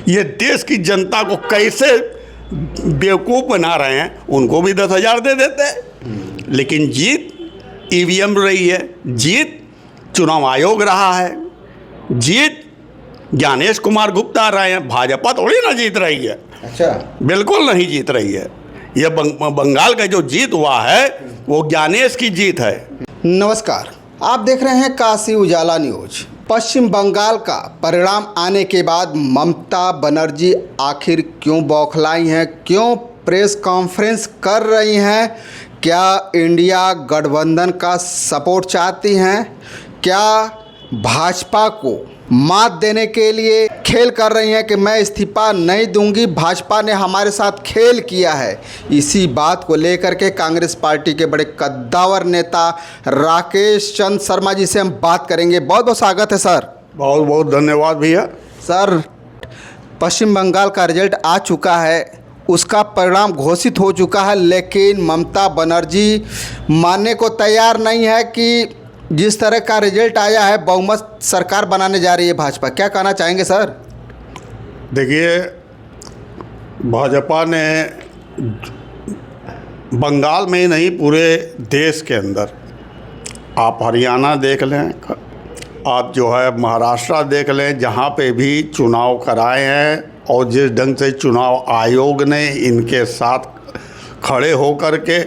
ये देश की जनता को कैसे बेवकूफ़ बना रहे हैं। उनको भी 10,000 दे देते हैं, लेकिन जीत ईवीएम रही है, जीत चुनाव आयोग रहा है, जीत ज्ञानेश कुमार गुप्ता रहे हैं। भाजपा थोड़ी ना जीत रही है। अच्छा, बिल्कुल नहीं जीत रही है। ये बंगाल का जो जीत हुआ है वो ज्ञानेश की जीत है। नमस्कार, आप देख रहे हैं काशी उजाला न्यूज। पश्चिम बंगाल का परिणाम आने के बाद ममता बनर्जी आखिर क्यों बौखलाई हैं, क्यों प्रेस कॉन्फ्रेंस कर रही हैं? क्या इंडिया गठबंधन का सपोर्ट चाहती हैं? क्या भाजपा को मात देने के लिए खेल कर रही हैं कि मैं इस्तीफा नहीं दूंगी, भाजपा ने हमारे साथ खेल किया है? इसी बात को लेकर के कांग्रेस पार्टी के बड़े कद्दावर नेता राकेश चंद्र शर्मा जी से हम बात करेंगे। बहुत बहुत स्वागत है सर। बहुत बहुत धन्यवाद भैया। सर, पश्चिम बंगाल का रिजल्ट आ चुका है, उसका परिणाम घोषित हो चुका है, लेकिन ममता बनर्जी मानने को तैयार नहीं है कि जिस तरह का रिजल्ट आया है बहुमत सरकार बनाने जा रही है भाजपा। क्या कहना चाहेंगे सर? देखिए, भाजपा ने बंगाल में ही नहीं पूरे देश के अंदर, आप हरियाणा देख लें, आप जो है महाराष्ट्र देख लें, जहाँ पे भी चुनाव कराए हैं और जिस ढंग से चुनाव आयोग ने इनके साथ खड़े होकर के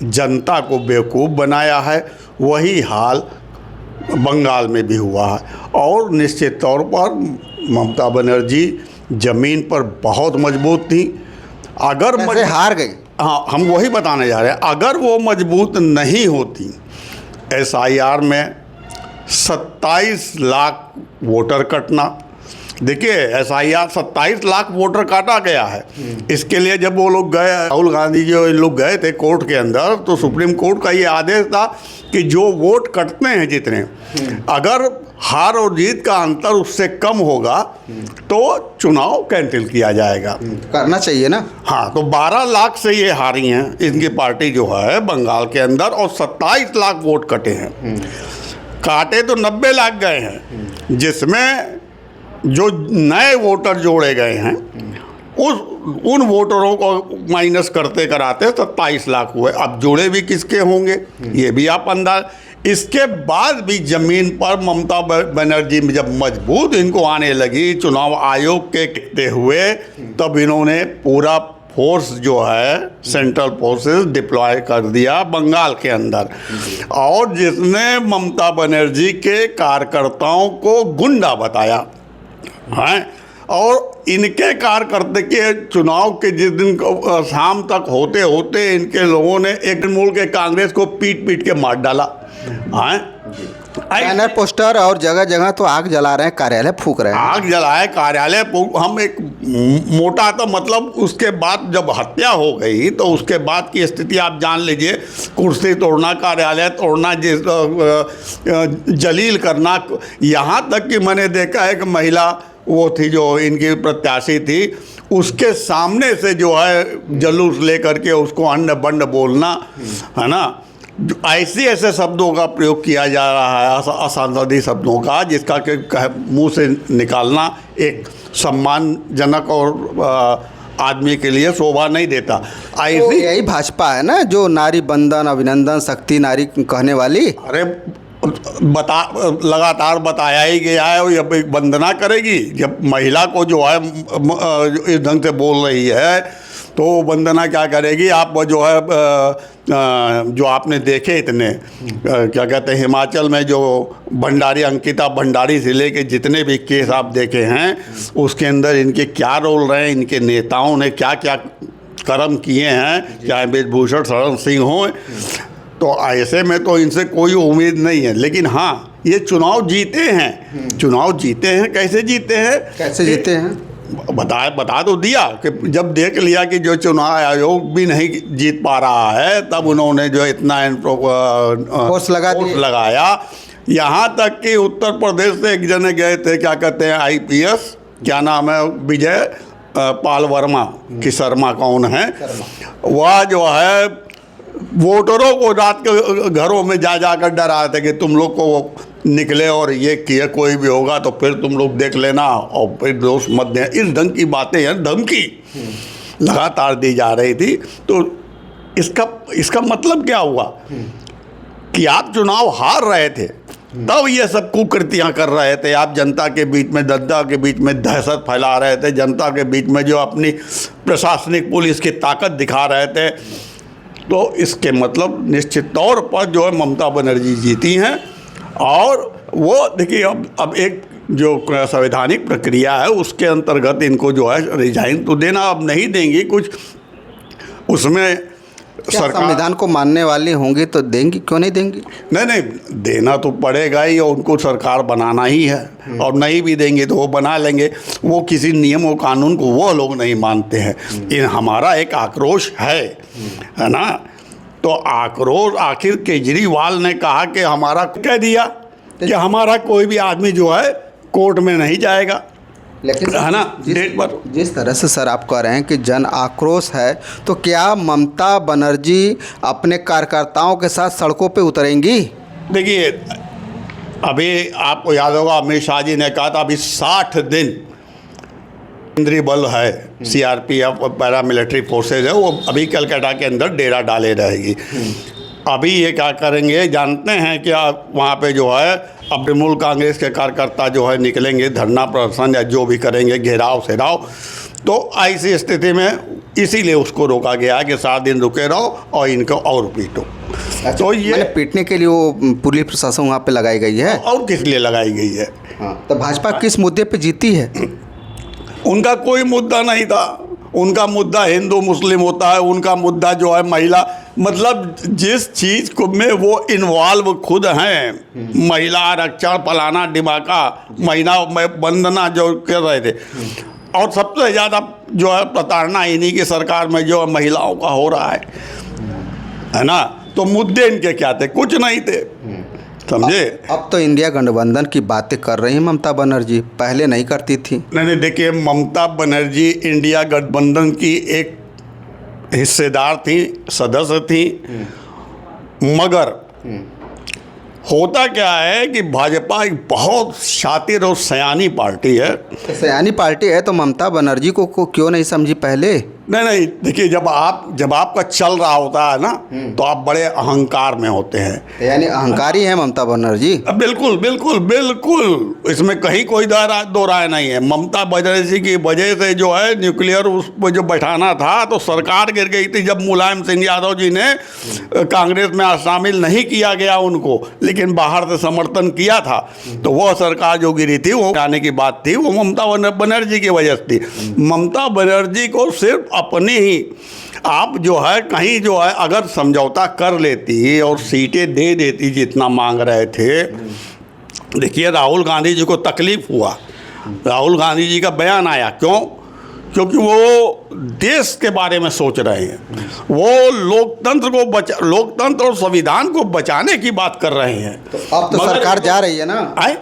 जनता को बेवकूफ़ बनाया है, वही हाल बंगाल में भी हुआ है। और निश्चित तौर पर ममता बनर्जी ज़मीन पर बहुत मजबूत थी। अगर हार गई, हाँ, हम वही बताने जा रहे हैं। अगर वो मजबूत नहीं होती, SIR में 27 लाख वोटर कटना। देखिए, SIR 27 लाख वोटर काटा गया है। इसके लिए जब वो लोग गए, राहुल गांधी जो लोग गए थे कोर्ट के अंदर, तो सुप्रीम कोर्ट का ये आदेश था कि जो वोट कटते हैं जितने, अगर हार और जीत का अंतर उससे कम होगा तो चुनाव कैंसिल किया जाएगा। करना चाहिए ना। हाँ, तो 12 लाख से ये हारी हैं इनकी पार्टी जो है बंगाल के अंदर, और 27 लाख वोट कटे हैं। काटे तो 90 लाख गए हैं, जिसमें जो नए वोटर जोड़े गए हैं उन वोटरों को माइनस करते कराते 27 लाख हुए। अब जुड़े भी किसके होंगे ये भी आप अंदाज। इसके बाद भी ज़मीन पर ममता बनर्जी जब मजबूत इनको आने लगी चुनाव आयोग के कहते हुए, तब इन्होंने पूरा फोर्स जो है सेंट्रल फोर्सेस डिप्लॉय कर दिया बंगाल के अंदर, और जिसने ममता बनर्जी के कार्यकर्ताओं को गुंडा बताया हैं। और इनके कार्यकर्ता के चुनाव के जिस दिन शाम तक होते होते इनके लोगों ने एक मूल के कांग्रेस को पीट पीट के मार डाला हैं। बैनर पोस्टर और जगह जगह तो आग जला रहे हैं, कार्यालय फूंक रहे हैं। आग जलाए कार्यालय, हम एक मोटा तो मतलब उसके बाद जब हत्या हो गई तो उसके बाद की स्थिति आप जान लीजिए। कुर्सी तोड़ना, कार्यालय तोड़ना, जलील करना, यहाँ तक कि मैंने देखा है कि महिला वो थी जो इनकी प्रत्याशी थी, उसके सामने से जो है जुलूस लेकर के उसको अंड बंड बोलना, है ना। ऐसे शब्दों का प्रयोग किया जा रहा है, असंसदीय शब्दों का, जिसका कि मुंह से निकालना एक सम्मानजनक और आदमी के लिए शोभा नहीं देता। तो यही भाजपा है ना जो नारी बंदन, अभिनंदन, शक्ति नारी कहने वाली। अरे लगातार बताया ही गया है, वो अब वंदना करेगी जब महिला को जो है इस ढंग से बोल रही है, तो वंदना क्या करेगी। आप जो है जो आपने देखे इतने क्या कहते हैं हिमाचल में जो भंडारी, अंकिता भंडारी से लेके जितने भी केस आप देखे हैं, उसके अंदर इनके क्या रोल रहे हैं, इनके नेताओं ने क्या क्या कर्म किए हैं, चाहे ब्रजभूषण शरण सिंह हों, तो ऐसे में तो इनसे कोई उम्मीद नहीं है। लेकिन हाँ, ये चुनाव जीते हैं। चुनाव जीते हैं, कैसे जीते हैं? कैसे जीते हैं बता तो दिया कि जब देख लिया कि जो चुनाव आयोग भी नहीं जीत पा रहा है, तब उन्होंने जो इतना फोर्स लगाया। यहाँ तक कि उत्तर प्रदेश से एक जने गए थे, क्या कहते हैं IPS, क्या नाम है, विजय पाल वर्मा की शर्मा कौन है, वह जो है वोटरों को रात के घरों में जा जाकर डराते कि तुम लोग को निकले और ये किए कोई भी होगा तो फिर तुम लोग देख लेना और फिर दोष मत देना, इस ढंग की बातें हैं, धमकी लगातार दी जा रही थी। तो इसका मतलब क्या हुआ कि आप चुनाव हार रहे थे तब ये सब कुकृतियाँ कर रहे थे, आप जनता के बीच में, जनता के बीच में दहशत फैला रहे थे, जनता के बीच में जो अपनी प्रशासनिक पुलिस की ताकत दिखा रहे थे। तो इसके मतलब निश्चित तौर पर जो है ममता बनर्जी जीती हैं। और वो देखिए अब एक जो संवैधानिक प्रक्रिया है उसके अंतर्गत इनको जो है रिजाइन तो देना अब नहीं देंगी, कुछ उसमें सरकार संविधान को मानने वाली होंगी तो देंगी, क्यों नहीं देंगी? नहीं देना तो पड़ेगा ही, और उनको सरकार बनाना ही है, और नहीं भी देंगे तो वो बना लेंगे। वो किसी नियम और कानून को वो लोग नहीं मानते हैं। इन हमारा एक आक्रोश है ना, तो आक्रोश आखिर केजरीवाल ने कहा कि हमारा कह दिया कि हमारा कोई भी आदमी जो है कोर्ट में नहीं जाएगा, लेकिन है ना, डेट पर। जिस तरह से सर आप कह रहे हैं कि जन आक्रोश है, तो क्या ममता बनर्जी अपने कार्यकर्ताओं के साथ सड़कों पे उतरेंगी? देखिए अभी आपको याद होगा अमित शाह जी ने कहा था अभी 60 दिन केंद्रीय बल है, सीआरपीएफ और पैरामिलिट्री फोर्सेज है, वो अभी कलकत्ता के अंदर डेरा डाले रहेगी। अभी ये क्या करेंगे जानते हैं कि वहाँ पे जो है अब तृणमूल कांग्रेस के कार्यकर्ता जो है निकलेंगे, धरना प्रदर्शन या जो भी करेंगे, घेराव सेराव। तो ऐसी स्थिति में इसीलिए उसको रोका गया है कि 7 दिन रुके रहो और इनको और पीटो। अच्छा, तो ये पीटने के लिए वो पुलिस प्रशासन वहाँ पे लगाई गई है, और किस लिए लगाई गई है? हाँ, तो भाजपा किस मुद्दे पे जीती है? उनका कोई मुद्दा नहीं था, उनका मुद्दा हिंदू मुस्लिम होता है, उनका मुद्दा जो है महिला, मतलब जिस चीज़ को में वो इन्वॉल्व खुद हैं, महिला आरक्षण फलाना डिमाका, महिला वंदना जो कर रहे थे। और सबसे ज़्यादा जो है प्रताड़ना इन्हीं की सरकार में जो महिलाओं का हो रहा है ना। तो मुद्दे इनके क्या थे? कुछ नहीं थे, समझे। अब तो इंडिया गठबंधन की बातें कर रही हैं ममता बनर्जी, पहले नहीं करती थी। नहीं देखिए, ममता बनर्जी इंडिया गठबंधन की एक हिस्सेदार थी, सदस्य थी, मगर होता क्या है कि भाजपा एक बहुत शातिर और सयानी पार्टी है। तो सयानी पार्टी है तो ममता बनर्जी को क्यों नहीं समझी पहले? नहीं देखिए, जब आपका चल रहा होता है ना तो आप बड़े अहंकार में होते हैं, यानी अहंकारी है ममता बनर्जी। बिल्कुल बिल्कुल बिल्कुल, इसमें कहीं कोई दो राय नहीं है। ममता बनर्जी की वजह से जो है न्यूक्लियर उस पर जो बैठाना था तो सरकार गिर गई थी। जब मुलायम सिंह यादव जी ने कांग्रेस में शामिल नहीं किया गया उनको, लेकिन बाहर से समर्थन किया था, तो वह सरकार जो गिरी थी वो आने की बात थी, वो ममता बनर्जी की वजह से थी। ममता बनर्जी को सिर्फ अपनी ही आप जो है कहीं जो है अगर समझौता कर लेती और सीटें दे देती जितना मांग रहे थे। देखिए राहुल गांधी जी को तकलीफ हुआ, राहुल गांधी जी का बयान आया, क्यों? क्योंकि वो देश के बारे में सोच रहे हैं, वो लोकतंत्र और संविधान को बचाने की बात कर रहे हैं। तो अब तो सरकार जा रही है ना,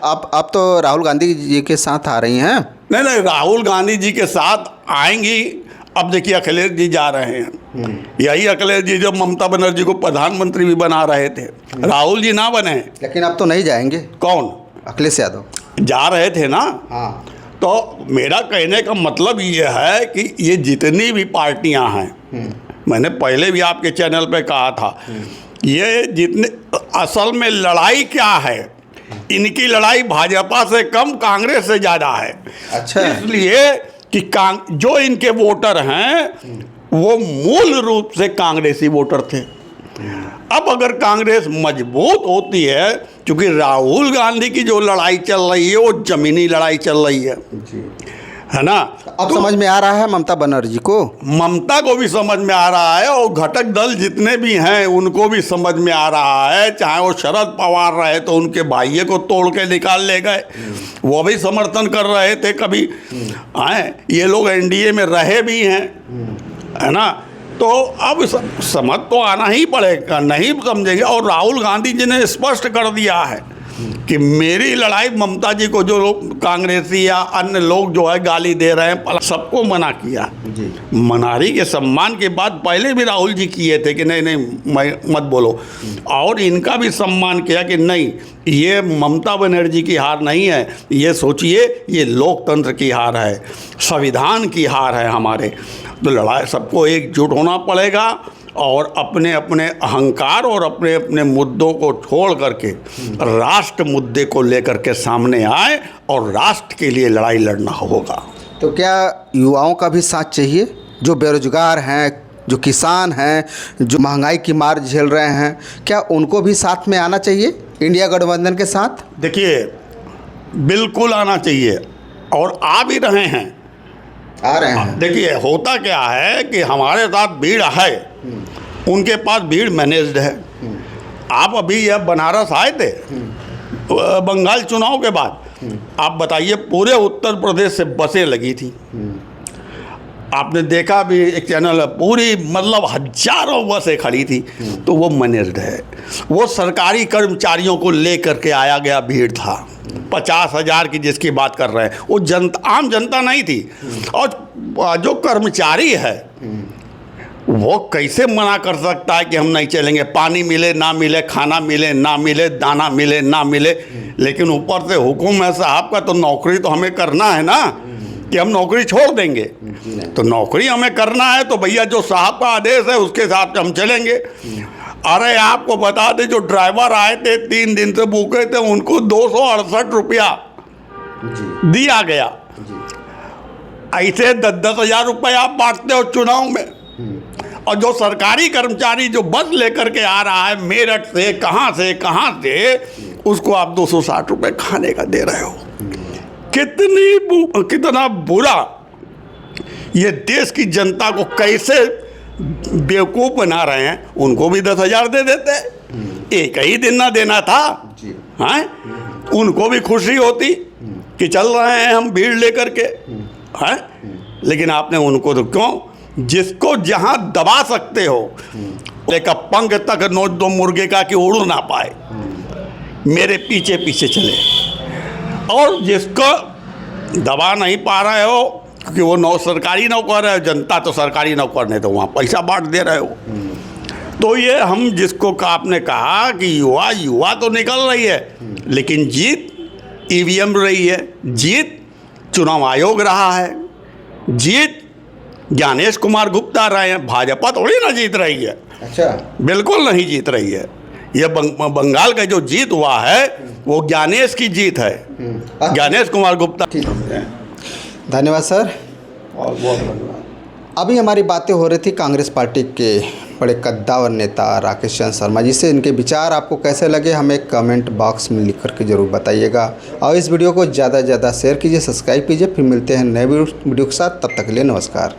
अब तो राहुल गांधी जी के साथ आ रही हैं। नहीं राहुल गांधी जी के साथ आएंगी। अब देखिए अखिलेश जी जा रहे हैं, यही अखिलेश जी जो ममता बनर्जी को प्रधानमंत्री भी बना रहे थे, राहुल जी ना बने। लेकिन अब तो नहीं जाएंगे। कौन? अखिलेश यादव जा रहे थे ना। हाँ, तो मेरा कहने का मतलब ये है कि ये जितनी भी पार्टियां हैं, मैंने पहले भी आपके चैनल पे कहा था, ये जितने असल में लड़ाई क्या है, इनकी लड़ाई भाजपा से कम कांग्रेस से ज़्यादा है। अच्छा, इसलिए कि जो इनके वोटर हैं वो मूल रूप से कांग्रेसी वोटर थे। अब अगर कांग्रेस मजबूत होती है, क्योंकि राहुल गांधी की जो लड़ाई चल रही है वो जमीनी लड़ाई चल रही है ना। अब समझ में आ रहा है ममता बनर्जी को, ममता को भी समझ में आ रहा है, और घटक दल जितने भी हैं उनको भी समझ में आ रहा है। चाहे वो शरद पवार रहे तो उनके भाइये को तोड़ के निकाल ले गए, वो भी समर्थन कर रहे थे कभी, हैं ये लोग एनडीए में रहे भी हैं, है ना। तो अब समझ तो आना ही पड़ेगा, नहीं समझेंगे। और राहुल गांधी जी ने स्पष्ट कर दिया है कि मेरी लड़ाई ममता जी को जो कांग्रेसी या अन्य लोग जो है गाली दे रहे हैं, सबको मना किया। जी। मनारी के सम्मान की बात पहले भी राहुल जी किए थे कि नहीं नहीं मत बोलो, और इनका भी सम्मान किया कि नहीं, ये ममता बनर्जी की हार नहीं है, ये सोचिए ये लोकतंत्र की हार है, संविधान की हार है हमारे। तो लड़ाई सबको एकजुट होना पड़ेगा और अपने अपने अहंकार और अपने अपने मुद्दों को छोड़ करके राष्ट्र मुद्दे को लेकर के सामने आए और राष्ट्र के लिए लड़ाई लड़ना होगा। तो क्या युवाओं का भी साथ चाहिए, जो बेरोजगार हैं, जो किसान हैं, जो महंगाई की मार झेल रहे हैं, क्या उनको भी साथ में आना चाहिए इंडिया गठबंधन के साथ? देखिए, बिल्कुल आना चाहिए और आ भी रहे हैं, आ रहे हैं। देखिए होता क्या है कि हमारे साथ भीड़ है, उनके पास भीड़ मैनेज्ड है। आप अभी यह बनारस आए थे बंगाल चुनाव के बाद, आप बताइए पूरे उत्तर प्रदेश से बसें लगी थी, आपने देखा भी, एक चैनल है, पूरी मतलब हजारों बसें खड़ी थी। तो वो मैनेज्ड है, वो सरकारी कर्मचारियों को लेकर के आया गया भीड़ था। 50,000 की जिसकी बात कर रहे हैं वो जनता, आम जनता नहीं थी। और जो कर्मचारी है वो कैसे मना कर सकता है कि हम नहीं चलेंगे? पानी मिले ना मिले, खाना मिले ना मिले, दाना मिले ना मिले, लेकिन ऊपर से हुक्म है साहब का, तो नौकरी तो हमें करना है ना, कि हम नौकरी छोड़ देंगे? तो नौकरी हमें करना है तो भैया जो साहब का आदेश है उसके साथ हम चलेंगे। अरे आपको बता दें, जो ड्राइवर आए थे 3 दिन से भूखे थे, उनको 268 रुपया दिया गया। ऐसे 10-10 हज़ार रुपये आप बांटते हो चुनाव में। और जो सरकारी कर्मचारी जो बस लेकर के आ रहा है मेरठ से कहाँ से, उसको आप 260 रुपये खाने का दे रहे हो। कितना बुरा, ये देश की जनता को कैसे बेवकूफ़ बना रहे हैं। उनको भी 10,000 दे देते, एक ही दिन ना देना था, हैं? उनको भी खुशी होती कि चल रहे हैं हम भीड़ लेकर के, हैं? लेकिन आपने उनको तो क्यों, जिसको जहां दबा सकते हो, लेकर पंख तक नोच दो मुर्गे का कि उड़ ना पाए, मेरे पीछे पीछे चले। और जिसको दबा नहीं पा रहे हो क्योंकि वो सरकारी नौकर है, जनता तो सरकारी नौकर नहीं, तो वहाँ पैसा बांट दे रहे हो। तो ये हम जिसको आपने कहा कि युवा तो निकल रही है, लेकिन जीत ईवीएम रही है, जीत चुनाव आयोग रहा है, जीत ज्ञानेश कुमार गुप्ता रहे हैं। भाजपा थोड़ी ना जीत रही है। अच्छा, बिल्कुल नहीं जीत रही है। ये बंगाल का जो जीत हुआ है वो ज्ञानेश की जीत है, ज्ञानेश कुमार गुप्ता। धन्यवाद सर, बहुत बहुत धन्यवाद। अभी हमारी बातें हो रही थी कांग्रेस पार्टी के बड़े कद्दावर नेता राकेश चंद्र शर्मा जी से। इनके विचार आपको कैसे लगे हमें कमेंट बॉक्स में लिख करके ज़रूर बताइएगा, और इस वीडियो को ज़्यादा से ज़्यादा शेयर कीजिए, सब्सक्राइब कीजिए। फिर मिलते हैं नए वीडियो के साथ, तब तक के लिए नमस्कार।